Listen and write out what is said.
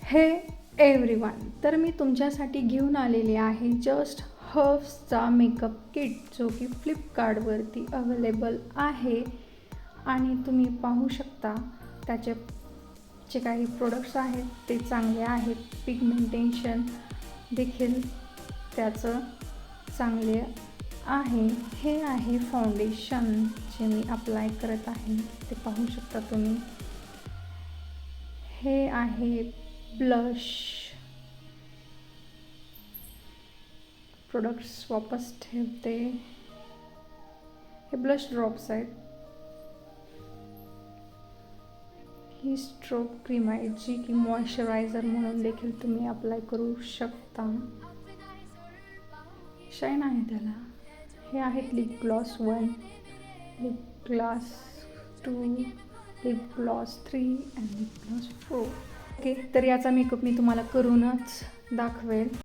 हे एव्हरीवन, तर मी तुमच्यासाठी घेऊन आलेले आहे जस्ट हर्ब्सचा मेकअप किट, जो की फ्लिपकार्टवरती अवेलेबल आहे. आणि तुम्ही पाहू शकता त्याचे जे काही प्रोडक्ट्स आहेत ते चांगले आहेत. पिगमेंटेशन देखील त्याचं चांगले आहे. हे आहे फाउंडेशन जे मी अप्लाय करत आहे, ते पाहू शकता तुम्ही. हे आहे ब्लश. प्रोडक्ट्स वापस ठेवते. हे ब्लश ड्रॉप्स आहेत. ही स्ट्रोक क्रीम आहे जी की मॉइश्चरायझर म्हणून देखील तुम्ही अप्लाय करू शकता. शाईन आहे त्याला. हे आहेत lip gloss 1, lip gloss 2, lip gloss 3 आणि लिप ग्लॉस 4. ओके, तर याचा मेकअप मी तुम्हाला करूनच दाखवेल.